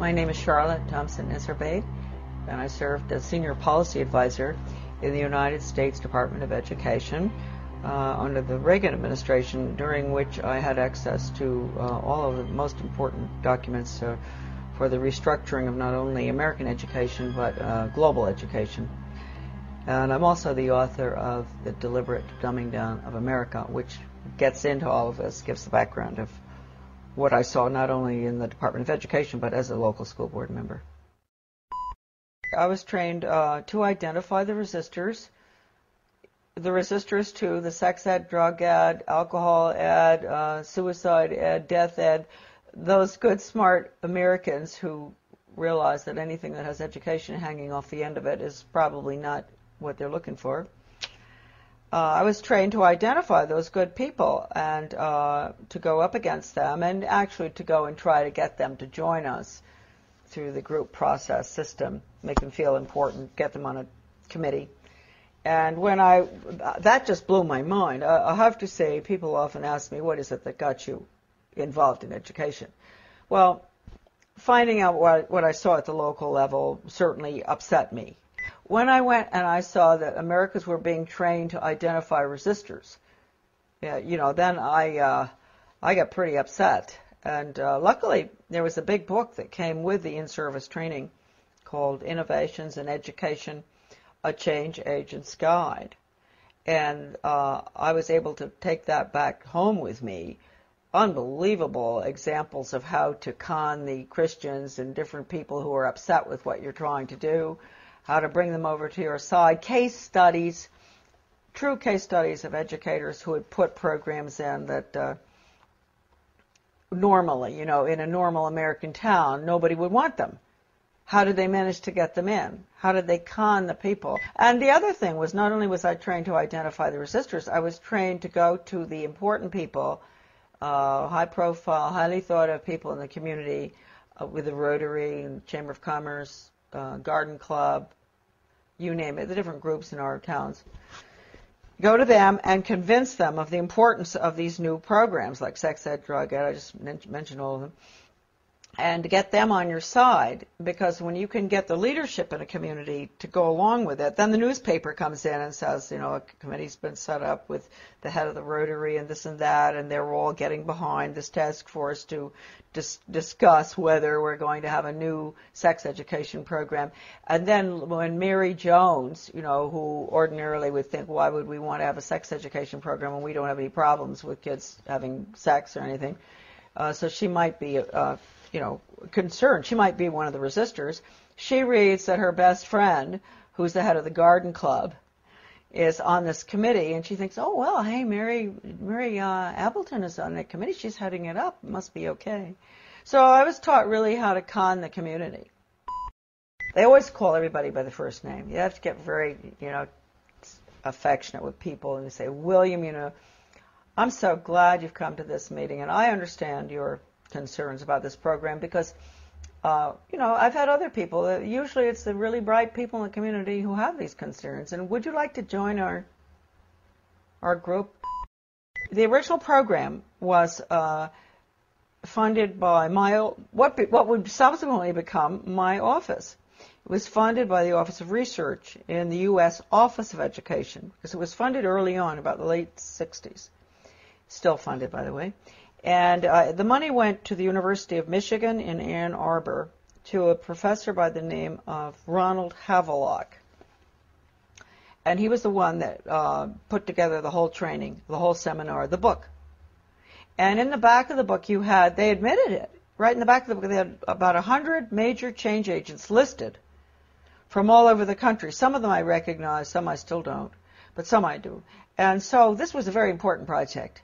My name is Charlotte Thompson-Iserbay, and I served as Senior Policy Advisor in the United States Department of Education under the Reagan administration, during which I had access to all of the most important documents for the restructuring of not only American education but global education. And I'm also the author of The Deliberate Dumbing Down of America, which gets into all of this, gives the background of what I saw not only in the Department of Education but as a local school board member. I was trained to identify the resistors to the sex ed, drug ed, alcohol ed, suicide ed, death ed, those good, smart Americans who realize that anything that has education hanging off the end of it is probably not what they're looking for. I was trained to identify those good people and to go up against them, and actually to go and try to get them to join us through the group process system, make them feel important, get them on a committee. And when that just blew my mind. I have to say, people often ask me, what is it that got you involved in education? Well, finding out what I saw at the local level certainly upset me. When I went and I saw that Americans were being trained to identify resistors, then I got pretty upset. And luckily, there was a big book that came with the in-service training called Innovations in Education, A Change Agent's Guide. And I was able to take that back home with me. Unbelievable examples of how to con the Christians and different people who are upset with what you're trying to do, how to bring them over to your side, case studies, true case studies of educators who had put programs in that normally, in a normal American town, nobody would want them. How did they manage to get them in? How did they con the people? And the other thing was, not only was I trained to identify the resistors, I was trained to go to the important people, high profile, highly thought of people in the community, with the Rotary and Chamber of Commerce, Garden Club, you name it, the different groups in our towns. Go to them and convince them of the importance of these new programs like sex ed, drug ed, I just mentioned all of them, and to get them on your side, because when you can get the leadership in a community to go along with it, then the newspaper comes in and says, a committee's been set up with the head of the Rotary and this and that, and they're all getting behind this task force to discuss whether we're going to have a new sex education program. And then when Mary Jones, who ordinarily would think, why would we want to have a sex education program when we don't have any problems with kids having sex or anything, so she might be concerned. She might be one of the resistors. She reads that her best friend, who's the head of the Garden Club, is on this committee, and she thinks, oh, well, hey, Mary Appleton is on that committee. She's heading it up. It must be okay. So I was taught really how to con the community. They always call everybody by the first name. You have to get very, affectionate with people and say, William, I'm so glad you've come to this meeting, and I understand your concerns about this program because, I've had other people. Usually it's the really bright people in the community who have these concerns. And would you like to join our group? The original program was funded by what would subsequently become my office. It was funded by the Office of Research in the U.S. Office of Education, because it was funded early on, about the late 60s. Still funded, by the way. And the money went to the University of Michigan in Ann Arbor to a professor by the name of Ronald Havelock. And he was the one that put together the whole training, the whole seminar, the book. And in the back of the book they admitted it. Right in the back of the book, they had about 100 major change agents listed from all over the country. Some of them I recognize, some I still don't, but some I do. And so this was a very important project.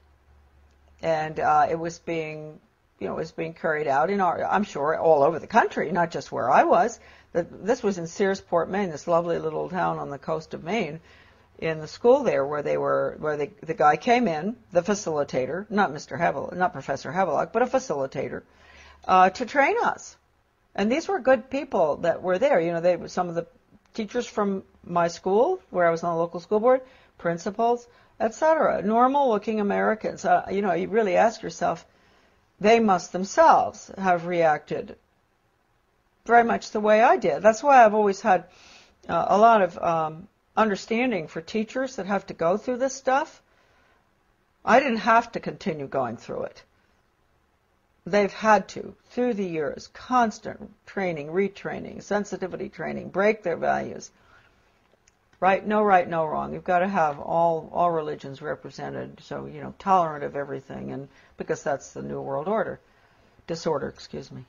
And it was being carried out I'm sure, all over the country, not just where I was. This was in Searsport, Maine, this lovely little town on the coast of Maine, in the school there where the guy came in, the facilitator, not Professor Havelock, but a facilitator, to train us. And these were good people that were there. They were some of the teachers from my school, where I was on the local school board, principals, etc. Normal-looking Americans. You really ask yourself, they must themselves have reacted very much the way I did. That's why I've always had a lot of understanding for teachers that have to go through this stuff. I didn't have to continue going through it. They've had to, through the years, constant training, retraining, sensitivity training, break their values. Right, no wrong. You've got to have all religions represented, so, you know, tolerant of everything, and because that's the New World disorder, excuse me.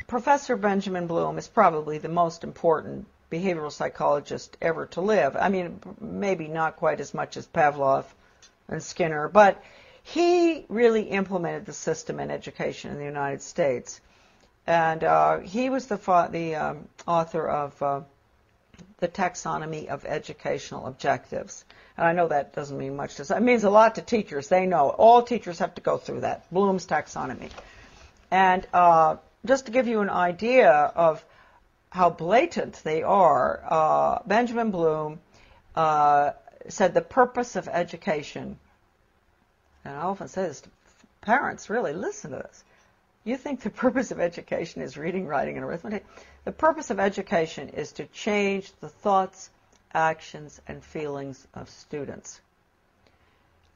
Professor Benjamin Bloom is probably the most important behavioral psychologist ever to live. I mean, maybe not quite as much as Pavlov and Skinner, but he really implemented the system in education in the United States. And he was the author of the Taxonomy of Educational Objectives. And I know that doesn't mean much to us. It means a lot to teachers. They know. All teachers have to go through that, Bloom's taxonomy. And just to give you an idea of how blatant they are, Benjamin Bloom said the purpose of education, and I often say this to parents, really, listen to this. You think the purpose of education is reading, writing, and arithmetic? The purpose of education is to change the thoughts, actions, and feelings of students.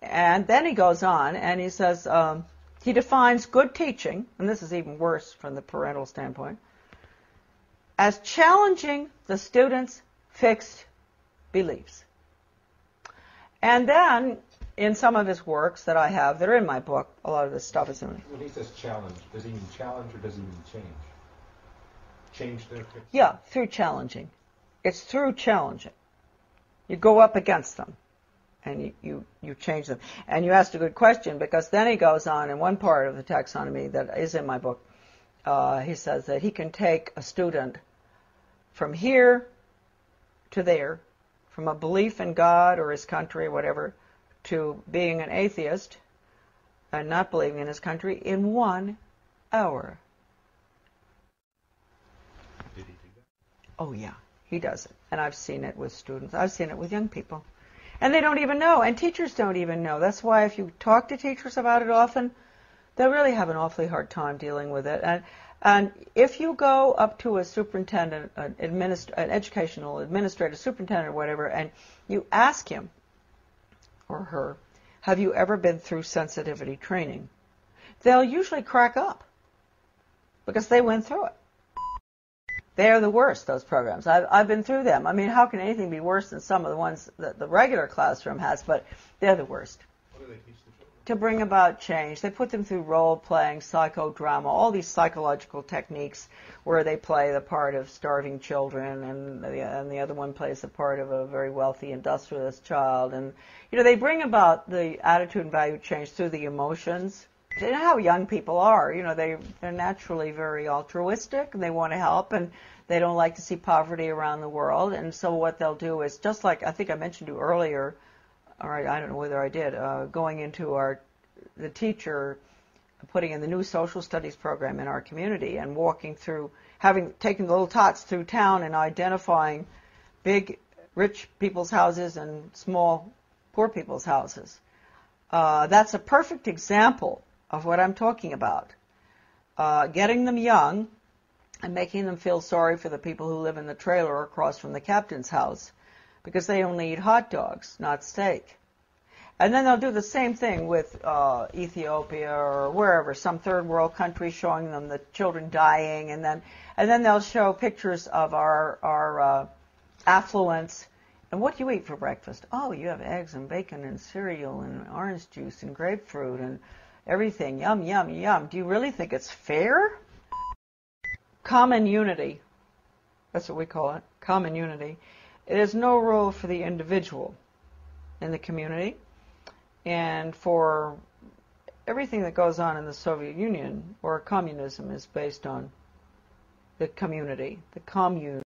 And then he goes on and he says, he defines good teaching, and this is even worse from the parental standpoint, as challenging the student's fixed beliefs. And then, in some of his works that I have, that are in my book, a lot of this stuff is in it. When he says challenge, does he mean challenge or does he mean change? Change their fixed? Yeah, through challenging. It's through challenging. You go up against them, and you change them. And you asked a good question, because then he goes on in one part of the taxonomy that is in my book. He says that he can take a student from here to there, from a belief in God or his country or whatever, to being an atheist and not believing in his country in 1 hour. Did he do that? Oh, yeah, he does it. And I've seen it with students. I've seen it with young people. And they don't even know, and teachers don't even know. That's why if you talk to teachers about it often, they'll really have an awfully hard time dealing with it. And if you go up to a superintendent, an educational administrator, superintendent or whatever, and you ask him or her, have you ever been through sensitivity training? They'll usually crack up because they went through it. They're the worst, those programs. I've been through them. I mean, how can anything be worse than some of the ones that the regular classroom has? But they're the worst. What do they teach the children? To bring about change. They put them through role-playing, psychodrama, all these psychological techniques where they play the part of starving children, and the other one plays the part of a very wealthy industrialist child. And, you know, they bring about the attitude and value change through the emotions. You know how young people are. You know, they're naturally very altruistic, and they want to help, and they don't like to see poverty around the world. And so what they'll do is, just like I think I mentioned to you earlier, or I don't know whether I did, going into the teacher putting in the new social studies program in our community and walking through, taking the little tots through town and identifying big rich people's houses and small poor people's houses. That's a perfect example of what I'm talking about. Getting them young and making them feel sorry for the people who live in the trailer across from the captain's house because they only eat hot dogs, not steak. And then they'll do the same thing with Ethiopia or wherever, some third world country, showing them the children dying, and then they'll show pictures of our affluence. And what do you eat for breakfast? Oh, you have eggs and bacon and cereal and orange juice and grapefruit and everything. Yum, yum, yum. Do you really think it's fair? Common unity. That's what we call it, common unity. It is no rule for the individual in the community. And for everything that goes on in the Soviet Union or communism is based on the community, the commune.